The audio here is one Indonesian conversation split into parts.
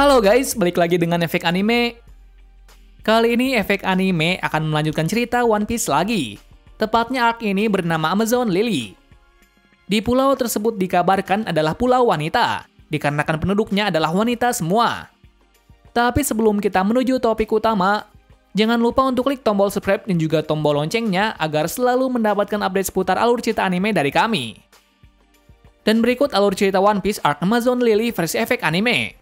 Halo guys, balik lagi dengan Efek Anime. Kali ini Efek Anime akan melanjutkan cerita One Piece lagi. Tepatnya arc ini bernama Amazon Lily. Di pulau tersebut dikabarkan adalah pulau wanita, dikarenakan penduduknya adalah wanita semua. Tapi sebelum kita menuju topik utama, jangan lupa untuk klik tombol subscribe dan juga tombol loncengnya agar selalu mendapatkan update seputar alur cerita anime dari kami. Dan berikut alur cerita One Piece arc Amazon Lily versi Efek Anime.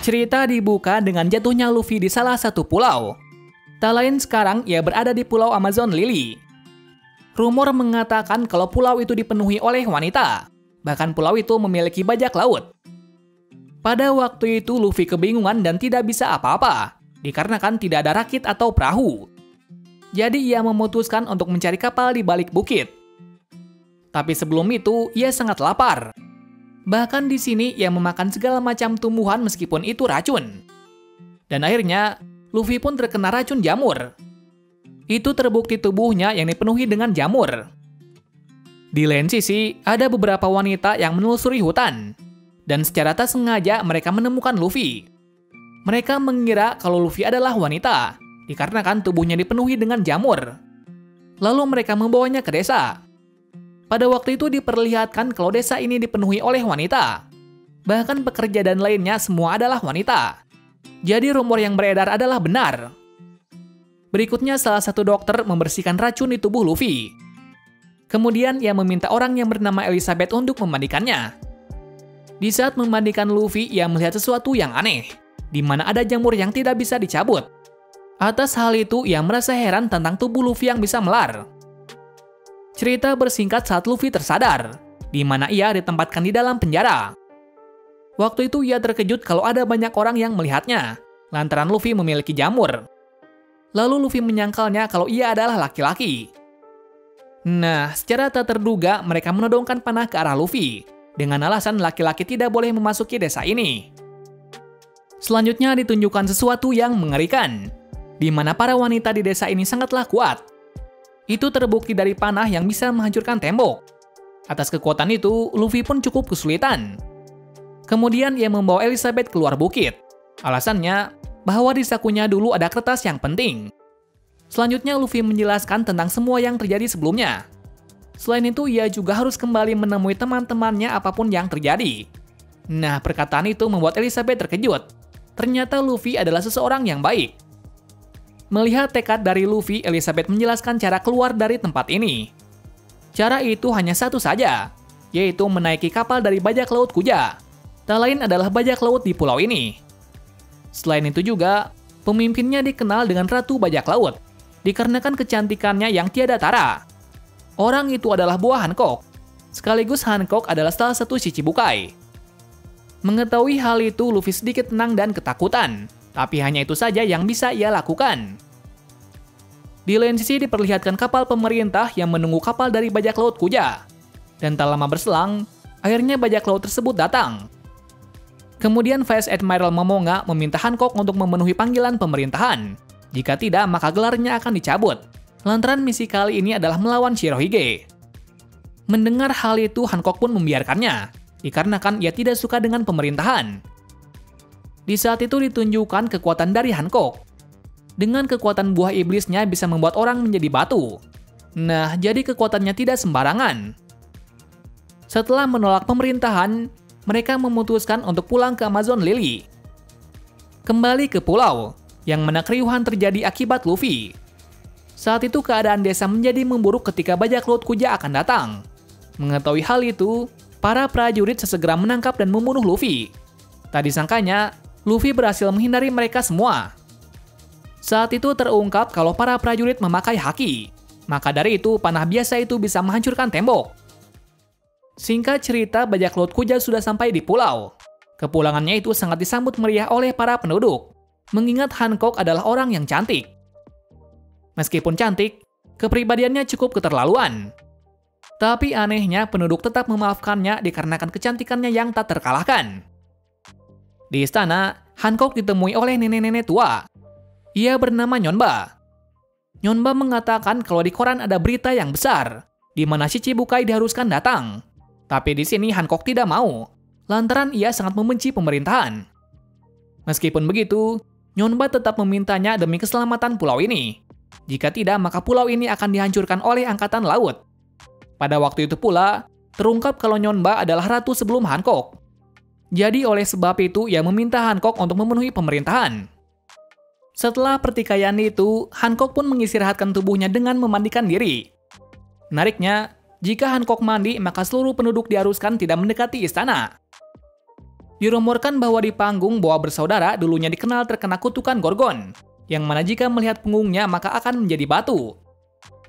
Cerita dibuka dengan jatuhnya Luffy di salah satu pulau. Tak lain sekarang ia berada di pulau Amazon Lily. Rumor mengatakan kalau pulau itu dipenuhi oleh wanita. Bahkan pulau itu memiliki bajak laut. Pada waktu itu Luffy kebingungan dan tidak bisa apa-apa, dikarenakan tidak ada rakit atau perahu. Jadi ia memutuskan untuk mencari kapal di balik bukit. Tapi sebelum itu ia sangat lapar. Bahkan di sini ia memakan segala macam tumbuhan meskipun itu racun. Dan akhirnya, Luffy pun terkena racun jamur. Itu terbukti tubuhnya yang dipenuhi dengan jamur. Di lain sisi, ada beberapa wanita yang menelusuri hutan. Dan secara tak sengaja mereka menemukan Luffy. Mereka mengira kalau Luffy adalah wanita, dikarenakan tubuhnya dipenuhi dengan jamur. Lalu mereka membawanya ke desa. Pada waktu itu diperlihatkan kalau desa ini dipenuhi oleh wanita. Bahkan pekerja dan lainnya semua adalah wanita. Jadi rumor yang beredar adalah benar. Berikutnya salah satu dokter membersihkan racun di tubuh Luffy. Kemudian ia meminta orang yang bernama Elizabeth untuk memandikannya. Di saat memandikan Luffy, ia melihat sesuatu yang aneh, di mana ada jamur yang tidak bisa dicabut. Atas hal itu, ia merasa heran tentang tubuh Luffy yang bisa melar. Cerita bersingkat saat Luffy tersadar, di mana ia ditempatkan di dalam penjara. Waktu itu ia terkejut kalau ada banyak orang yang melihatnya, lantaran Luffy memiliki jamur. Lalu Luffy menyangkalnya kalau ia adalah laki-laki. Nah, secara tak terduga mereka menodongkan panah ke arah Luffy, dengan alasan laki-laki tidak boleh memasuki desa ini. Selanjutnya ditunjukkan sesuatu yang mengerikan, di mana para wanita di desa ini sangatlah kuat. Itu terbukti dari panah yang bisa menghancurkan tembok. Atas kekuatan itu, Luffy pun cukup kesulitan. Kemudian ia membawa Elizabeth keluar bukit. Alasannya, bahwa di sakunya dulu ada kertas yang penting. Selanjutnya Luffy menjelaskan tentang semua yang terjadi sebelumnya. Selain itu, ia juga harus kembali menemui teman-temannya apapun yang terjadi. Nah, perkataan itu membuat Elizabeth terkejut. Ternyata Luffy adalah seseorang yang baik. Melihat tekad dari Luffy, Elizabeth menjelaskan cara keluar dari tempat ini. Cara itu hanya satu saja, yaitu menaiki kapal dari bajak laut Kuja. Tak lain adalah bajak laut di pulau ini. Selain itu juga, pemimpinnya dikenal dengan Ratu Bajak Laut, dikarenakan kecantikannya yang tiada tara. Orang itu adalah buah Hancock, sekaligus Hancock adalah salah satu Shichibukai. Mengetahui hal itu, Luffy sedikit tenang dan ketakutan. Tapi hanya itu saja yang bisa ia lakukan. Di lain sisi diperlihatkan kapal pemerintah yang menunggu kapal dari bajak laut Kuja. Dan tak lama berselang, akhirnya bajak laut tersebut datang. Kemudian Vice Admiral Momonga meminta Hancock untuk memenuhi panggilan pemerintahan. Jika tidak, maka gelarnya akan dicabut. Lantaran misi kali ini adalah melawan Shirohige. Mendengar hal itu, Hancock pun membiarkannya, dikarenakan ia tidak suka dengan pemerintahan. Di saat itu ditunjukkan kekuatan dari Hancock. Dengan kekuatan buah iblisnya bisa membuat orang menjadi batu. Nah, jadi kekuatannya tidak sembarangan. Setelah menolak pemerintahan, mereka memutuskan untuk pulang ke Amazon Lily. Kembali ke pulau, yang mana keriuhan terjadi akibat Luffy. Saat itu keadaan desa menjadi memburuk ketika bajak laut Kuja akan datang. Mengetahui hal itu, para prajurit sesegera menangkap dan membunuh Luffy. Tak disangkanya, Luffy berhasil menghindari mereka semua. Saat itu terungkap kalau para prajurit memakai haki. Maka dari itu, panah biasa itu bisa menghancurkan tembok. Singkat cerita, bajak laut Kuja sudah sampai di pulau. Kepulangannya itu sangat disambut meriah oleh para penduduk. Mengingat Hancock adalah orang yang cantik. Meskipun cantik, kepribadiannya cukup keterlaluan. Tapi anehnya, penduduk tetap memaafkannya dikarenakan kecantikannya yang tak terkalahkan. Di istana, Hancock ditemui oleh nenek-nenek tua. Ia bernama Nyonba. Nyonba mengatakan kalau di koran ada berita yang besar, di mana Shichibukai diharuskan datang. Tapi di sini Hancock tidak mau. lantaran ia sangat membenci pemerintahan. Meskipun begitu, Nyonba tetap memintanya demi keselamatan pulau ini. Jika tidak, maka pulau ini akan dihancurkan oleh angkatan laut. Pada waktu itu pula, terungkap kalau Nyonba adalah ratu sebelum Hancock. Jadi oleh sebab itu, ia meminta Hancock untuk memenuhi pemerintahan. Setelah pertikaian itu, Hancock pun mengistirahatkan tubuhnya dengan memandikan diri. Menariknya, jika Hancock mandi, maka seluruh penduduk diharuskan tidak mendekati istana. Dirumorkan bahwa di panggung Boa bersaudara dulunya dikenal terkena kutukan Gorgon, yang mana jika melihat punggungnya maka akan menjadi batu.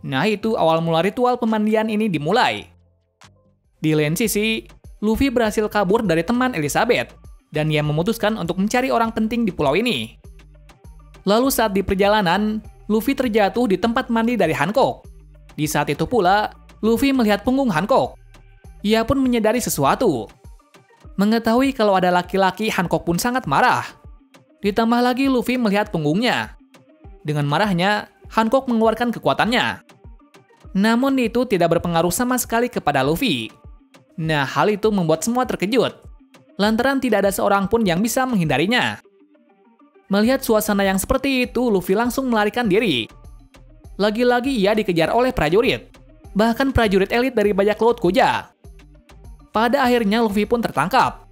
Nah, itu awal mula ritual pemandian ini dimulai. Di lain sisi, Luffy berhasil kabur dari teman Elizabeth, dan ia memutuskan untuk mencari orang penting di pulau ini. Lalu saat di perjalanan, Luffy terjatuh di tempat mandi dari Hancock. Di saat itu pula, Luffy melihat punggung Hancock. Ia pun menyadari sesuatu. Mengetahui kalau ada laki-laki, Hancock pun sangat marah. Ditambah lagi Luffy melihat punggungnya. Dengan marahnya, Hancock mengeluarkan kekuatannya. Namun itu tidak berpengaruh sama sekali kepada Luffy. Nah, hal itu membuat semua terkejut. Lantaran tidak ada seorang pun yang bisa menghindarinya. Melihat suasana yang seperti itu, Luffy langsung melarikan diri. Lagi-lagi ia dikejar oleh prajurit. Bahkan prajurit elit dari bajak laut Kuja. Pada akhirnya Luffy pun tertangkap.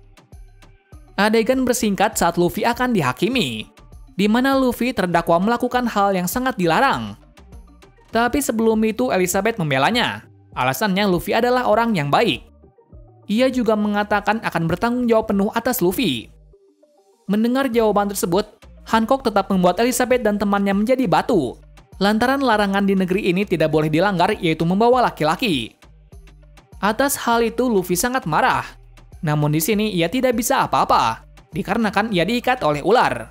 Adegan bersingkat saat Luffy akan dihakimi, di mana Luffy terdakwa melakukan hal yang sangat dilarang. Tapi sebelum itu Elizabeth membelanya. Alasannya Luffy adalah orang yang baik. Ia juga mengatakan akan bertanggung jawab penuh atas Luffy. Mendengar jawaban tersebut, Hancock tetap membuat Elizabeth dan temannya menjadi batu. Lantaran larangan di negeri ini tidak boleh dilanggar, yaitu membawa laki-laki. Atas hal itu Luffy sangat marah. Namun di sini ia tidak bisa apa-apa, dikarenakan ia diikat oleh ular.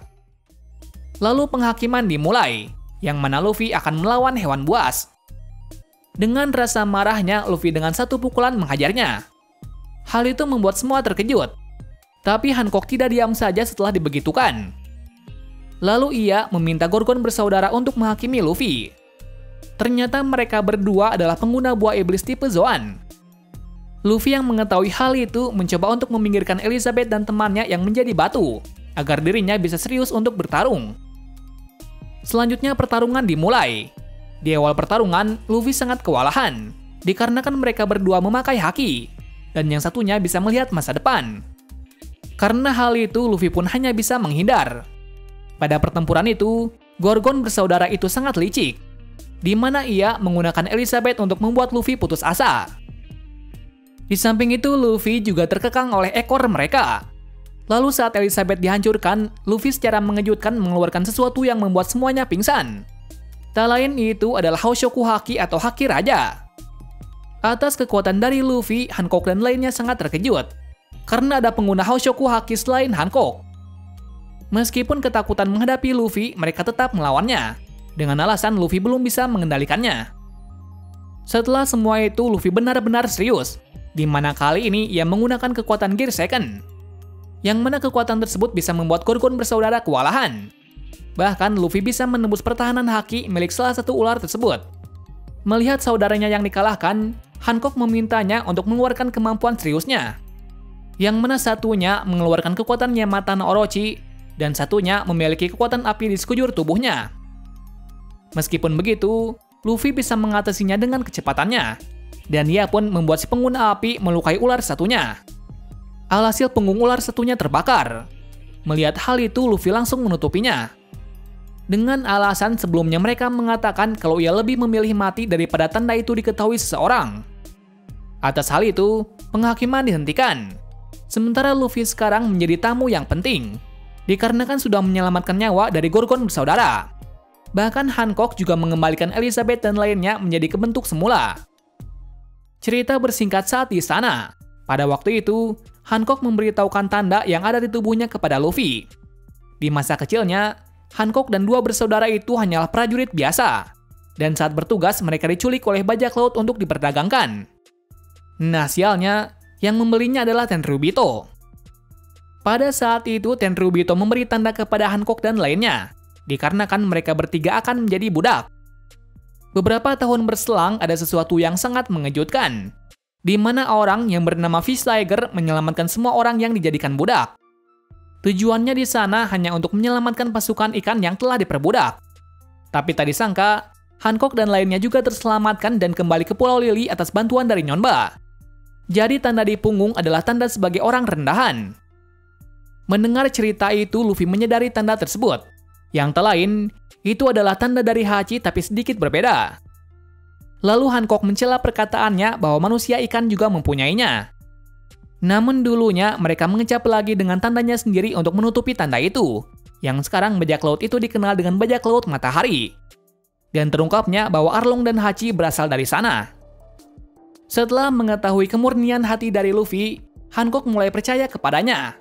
Lalu penghakiman dimulai, yang mana Luffy akan melawan hewan buas. Dengan rasa marahnya, Luffy dengan satu pukulan menghajarnya. Hal itu membuat semua terkejut. Tapi Hancock tidak diam saja setelah dibegitukan. Lalu ia meminta Gorgon bersaudara untuk menghakimi Luffy. Ternyata mereka berdua adalah pengguna buah iblis tipe Zoan. Luffy yang mengetahui hal itu mencoba untuk meminggirkan Elizabeth dan temannya yang menjadi batu, agar dirinya bisa serius untuk bertarung. Selanjutnya pertarungan dimulai. Di awal pertarungan, Luffy sangat kewalahan, dikarenakan mereka berdua memakai haki, dan yang satunya bisa melihat masa depan. Karena hal itu, Luffy pun hanya bisa menghindar. Pada pertempuran itu, Gorgon bersaudara itu sangat licik, di mana ia menggunakan Elizabeth untuk membuat Luffy putus asa. Di samping itu, Luffy juga terkekang oleh ekor mereka. Lalu saat Elizabeth dihancurkan, Luffy secara mengejutkan mengeluarkan sesuatu yang membuat semuanya pingsan. Tak lain itu adalah Hoshoku Haki atau Haki Raja. Atas kekuatan dari Luffy, Hancock dan lainnya sangat terkejut, karena ada pengguna Hoshoku Haki selain Hancock. Meskipun ketakutan menghadapi Luffy, mereka tetap melawannya, dengan alasan Luffy belum bisa mengendalikannya. Setelah semua itu, Luffy benar-benar serius, di mana kali ini ia menggunakan kekuatan Gear Second, yang mana kekuatan tersebut bisa membuat Gorgon bersaudara kewalahan. Bahkan Luffy bisa menembus pertahanan haki milik salah satu ular tersebut. Melihat saudaranya yang dikalahkan, Hancock memintanya untuk mengeluarkan kemampuan seriusnya, yang mana satunya mengeluarkan kekuatan Yamata no Orochi, dan satunya memiliki kekuatan api di sekujur tubuhnya. Meskipun begitu, Luffy bisa mengatasinya dengan kecepatannya, dan ia pun membuat si pengguna api melukai ular satunya. Alhasil punggung ular satunya terbakar. Melihat hal itu, Luffy langsung menutupinya. Dengan alasan sebelumnya mereka mengatakan kalau ia lebih memilih mati daripada tanda itu diketahui seseorang. Atas hal itu, penghakiman dihentikan. Sementara Luffy sekarang menjadi tamu yang penting, dikarenakan sudah menyelamatkan nyawa dari Gorgon bersaudara. Bahkan Hancock juga mengembalikan Elizabeth dan lainnya menjadi ke bentuk semula. Cerita bersingkat saat di sana. Pada waktu itu, Hancock memberitahukan tanda yang ada di tubuhnya kepada Luffy. Di masa kecilnya, Hancock dan dua bersaudara itu hanyalah prajurit biasa. Dan saat bertugas, mereka diculik oleh bajak laut untuk diperdagangkan. Nah, sialnya, yang membelinya adalah Tenryubito. Pada saat itu, Tenryubito memberi tanda kepada Hancock dan lainnya, dikarenakan mereka bertiga akan menjadi budak. Beberapa tahun berselang, ada sesuatu yang sangat mengejutkan. di mana orang yang bernama Fish Tiger menyelamatkan semua orang yang dijadikan budak. Tujuannya di sana hanya untuk menyelamatkan pasukan ikan yang telah diperbudak. Tapi tak disangka, Hancock dan lainnya juga terselamatkan dan kembali ke Pulau Lily atas bantuan dari Nyonba. Jadi tanda di punggung adalah tanda sebagai orang rendahan. Mendengar cerita itu, Luffy menyadari tanda tersebut. Yang tak lain, itu adalah tanda dari Hachi tapi sedikit berbeda. Lalu Hancock mencela perkataannya bahwa manusia ikan juga mempunyainya. Namun dulunya mereka mengecap lagi dengan tandanya sendiri untuk menutupi tanda itu, yang sekarang bajak laut itu dikenal dengan bajak laut matahari. Dan terungkapnya bahwa Arlong dan Hachi berasal dari sana. Setelah mengetahui kemurnian hati dari Luffy, Hancock mulai percaya kepadanya.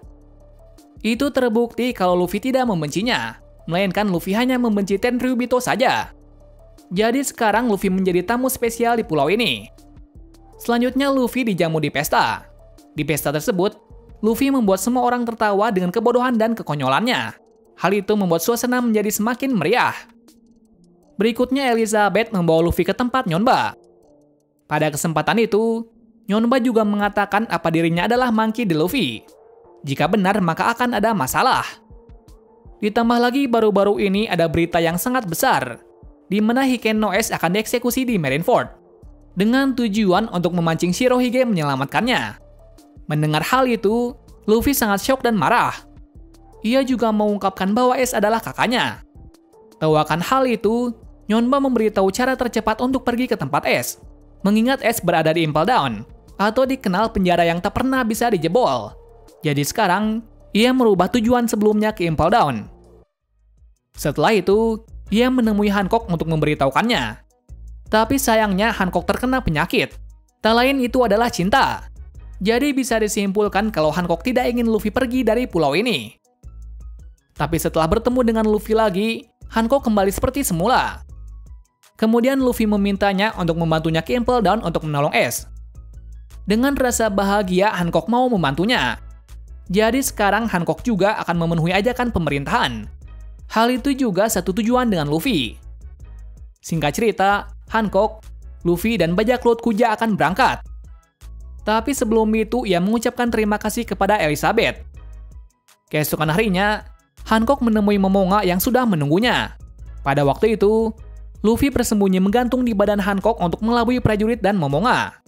Itu terbukti kalau Luffy tidak membencinya, melainkan Luffy hanya membenci Tenryubito saja. Jadi sekarang Luffy menjadi tamu spesial di pulau ini. Selanjutnya Luffy dijamu di pesta. Di pesta tersebut, Luffy membuat semua orang tertawa dengan kebodohan dan kekonyolannya. Hal itu membuat suasana menjadi semakin meriah. Berikutnya Elizabeth membawa Luffy ke tempat Nyonba. Pada kesempatan itu, Nyonba juga mengatakan apa dirinya adalah Monkey D. Luffy. Jika benar maka akan ada masalah. Ditambah lagi baru-baru ini ada berita yang sangat besar, di mana Hiken no S akan dieksekusi di Marineford, dengan tujuan untuk memancing Shirohige menyelamatkannya. Mendengar hal itu, Luffy sangat syok dan marah. Ia juga mengungkapkan bahwa S adalah kakaknya. Tahu akan hal itu, Nyonba memberitahu cara tercepat untuk pergi ke tempat S, mengingat S berada di Impel Down, atau dikenal penjara yang tak pernah bisa dijebol. Jadi sekarang, ia merubah tujuan sebelumnya ke Impel Down. Setelah itu, ia menemui Hancock untuk memberitahukannya. Tapi sayangnya Hancock terkena penyakit. Tak lain itu adalah cinta. Jadi bisa disimpulkan kalau Hancock tidak ingin Luffy pergi dari pulau ini. Tapi setelah bertemu dengan Luffy lagi, Hancock kembali seperti semula. Kemudian Luffy memintanya untuk membantunya ke Impel Down untuk menolong S. Dengan rasa bahagia, Hancock mau membantunya. Jadi sekarang Hancock juga akan memenuhi ajakan pemerintahan. Hal itu juga satu tujuan dengan Luffy. Singkat cerita, Hancock, Luffy, dan bajak laut Kuja akan berangkat. Tapi sebelum itu, ia mengucapkan terima kasih kepada Elizabeth. Keesokan harinya, Hancock menemui Momonga yang sudah menunggunya. Pada waktu itu, Luffy bersembunyi menggantung di badan Hancock untuk melabui prajurit dan Momonga.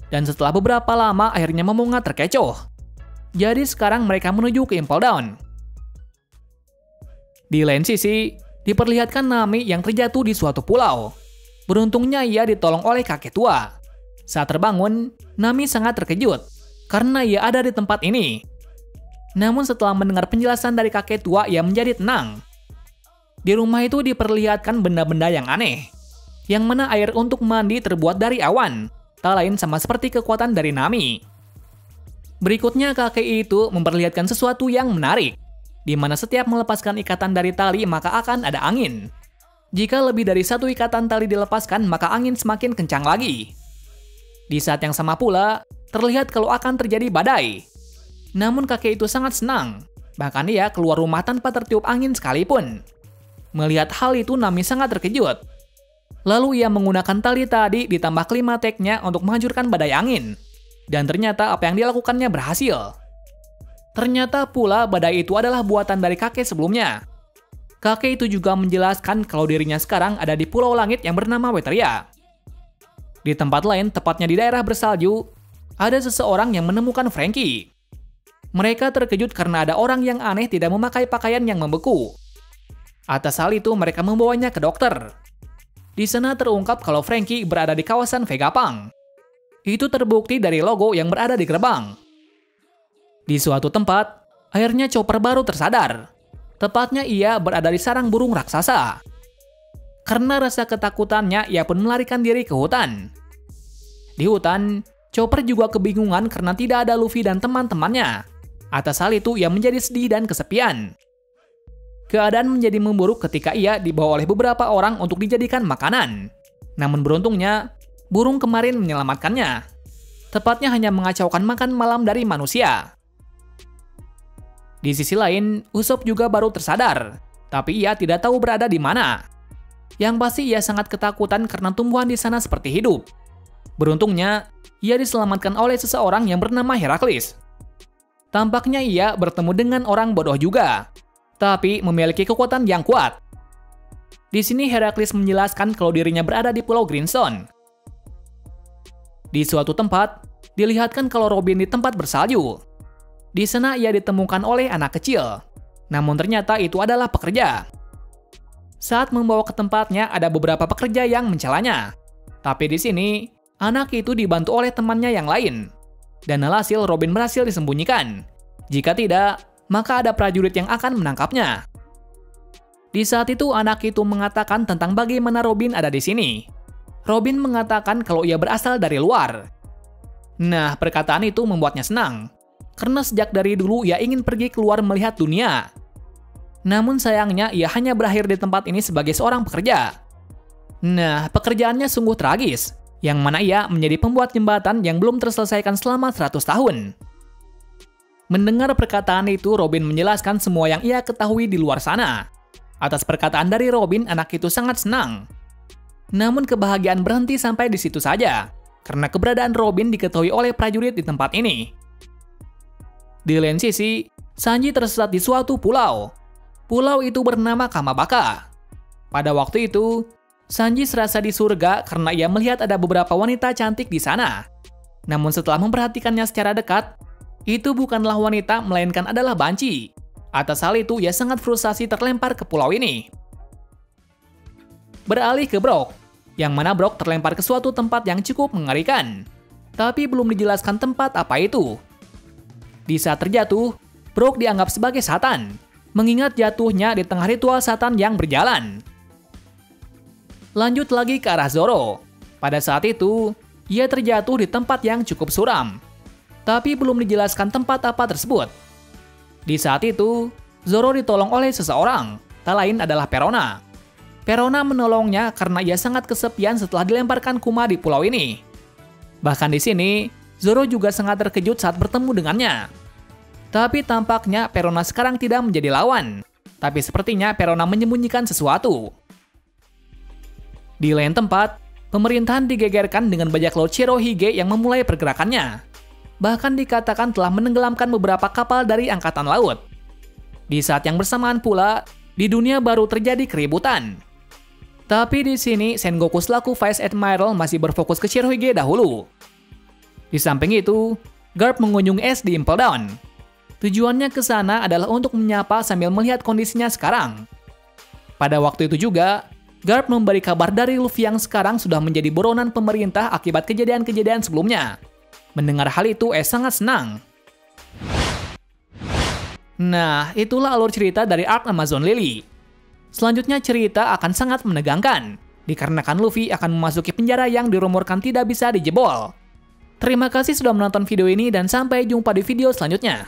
Dan setelah beberapa lama, akhirnya Momonga terkecoh. Jadi sekarang mereka menuju ke Impel Down. Di lain sisi, diperlihatkan Nami yang terjatuh di suatu pulau. Beruntungnya ia ditolong oleh kakek tua. Saat terbangun, Nami sangat terkejut karena ia ada di tempat ini. Namun setelah mendengar penjelasan dari kakek tua, ia menjadi tenang. Di rumah itu diperlihatkan benda-benda yang aneh, yang mana air untuk mandi terbuat dari awan, tak lain sama seperti kekuatan dari Nami. Berikutnya kakek itu memperlihatkan sesuatu yang menarik, di mana setiap melepaskan ikatan dari tali maka akan ada angin. Jika lebih dari satu ikatan tali dilepaskan maka angin semakin kencang lagi. Di saat yang sama pula, terlihat kalau akan terjadi badai. Namun kakek itu sangat senang, bahkan ia keluar rumah tanpa tertiup angin sekalipun. Melihat hal itu Nami sangat terkejut. Lalu ia menggunakan tali tadi ditambah klimateknya untuk menghancurkan badai angin. Dan ternyata apa yang dilakukannya berhasil. Ternyata pula badai itu adalah buatan dari kakek sebelumnya. Kakek itu juga menjelaskan kalau dirinya sekarang ada di pulau langit yang bernama Wetteria. Di tempat lain, tepatnya di daerah bersalju, ada seseorang yang menemukan Franky. Mereka terkejut karena ada orang yang aneh tidak memakai pakaian yang membeku. Atas hal itu, mereka membawanya ke dokter. Di sana terungkap kalau Franky berada di kawasan Vegapunk. Itu terbukti dari logo yang berada di gerbang. Di suatu tempat, akhirnya Chopper baru tersadar. Tepatnya ia berada di sarang burung raksasa. Karena rasa ketakutannya, ia pun melarikan diri ke hutan. Di hutan, Chopper juga kebingungan karena tidak ada Luffy dan teman-temannya. Atas hal itu, ia menjadi sedih dan kesepian. Keadaan menjadi memburuk ketika ia dibawa oleh beberapa orang untuk dijadikan makanan. Namun beruntungnya, burung kemarin menyelamatkannya. Tepatnya hanya mengacaukan makan malam dari manusia. Di sisi lain, Usopp juga baru tersadar, tapi ia tidak tahu berada di mana. Yang pasti ia sangat ketakutan karena tumbuhan di sana seperti hidup. Beruntungnya, ia diselamatkan oleh seseorang yang bernama Herakles. Tampaknya ia bertemu dengan orang bodoh juga, tapi memiliki kekuatan yang kuat. Di sini Herakles menjelaskan kalau dirinya berada di Pulau Greenstone. Di suatu tempat, dilihatkan kalau Robin di tempat bersalju. Di sana ia ditemukan oleh anak kecil, namun ternyata itu adalah pekerja. Saat membawa ke tempatnya, ada beberapa pekerja yang mencelanya. Tapi di sini, anak itu dibantu oleh temannya yang lain. Dan alhasil Robin berhasil disembunyikan. Jika tidak, maka ada prajurit yang akan menangkapnya. Di saat itu, anak itu mengatakan tentang bagaimana Robin ada di sini. Robin mengatakan kalau ia berasal dari luar. Nah, perkataan itu membuatnya senang. Karena sejak dari dulu ia ingin pergi keluar melihat dunia. Namun sayangnya ia hanya berakhir di tempat ini sebagai seorang pekerja. Nah, pekerjaannya sungguh tragis, yang mana ia menjadi pembuat jembatan yang belum terselesaikan selama 100 tahun. Mendengar perkataan itu, Robin menjelaskan semua yang ia ketahui di luar sana. Atas perkataan dari Robin, anak itu sangat senang. Namun kebahagiaan berhenti sampai di situ saja, karena keberadaan Robin diketahui oleh prajurit di tempat ini. Di lain sisi, Sanji tersesat di suatu pulau. Pulau itu bernama Kamabaka. Pada waktu itu, Sanji serasa di surga karena ia melihat ada beberapa wanita cantik di sana. Namun setelah memperhatikannya secara dekat, itu bukanlah wanita melainkan adalah banci. Atas hal itu, ia sangat frustasi terlempar ke pulau ini. Beralih ke Brook, yang mana Brook terlempar ke suatu tempat yang cukup mengerikan. Tapi belum dijelaskan tempat apa itu. Di saat terjatuh, Brook dianggap sebagai Satan, mengingat jatuhnya di tengah ritual Satan yang berjalan. Lanjut lagi ke arah Zoro. Pada saat itu, ia terjatuh di tempat yang cukup suram. Tapi belum dijelaskan tempat apa tersebut. Di saat itu, Zoro ditolong oleh seseorang, tak lain adalah Perona. Perona menolongnya karena ia sangat kesepian setelah dilemparkan Kuma di pulau ini. Bahkan di sini, Zoro juga sangat terkejut saat bertemu dengannya. Tapi tampaknya Perona sekarang tidak menjadi lawan. Tapi sepertinya Perona menyembunyikan sesuatu. Di lain tempat, pemerintahan digegerkan dengan bajak laut Shirohige yang memulai pergerakannya. Bahkan dikatakan telah menenggelamkan beberapa kapal dari angkatan laut. Di saat yang bersamaan pula, di dunia baru terjadi keributan. Tapi di sini Sengoku selaku Vice Admiral masih berfokus ke Shirohige dahulu. Di samping itu, Garp mengunjungi es di Impel Down. Tujuannya ke sana adalah untuk menyapa sambil melihat kondisinya sekarang. Pada waktu itu juga, Garp memberi kabar dari Luffy yang sekarang sudah menjadi buronan pemerintah akibat kejadian-kejadian sebelumnya. Mendengar hal itu, sangat senang. Nah, itulah alur cerita dari arc Amazon Lily. Selanjutnya cerita akan sangat menegangkan, dikarenakan Luffy akan memasuki penjara yang dirumorkan tidak bisa dijebol. Terima kasih sudah menonton video ini dan sampai jumpa di video selanjutnya.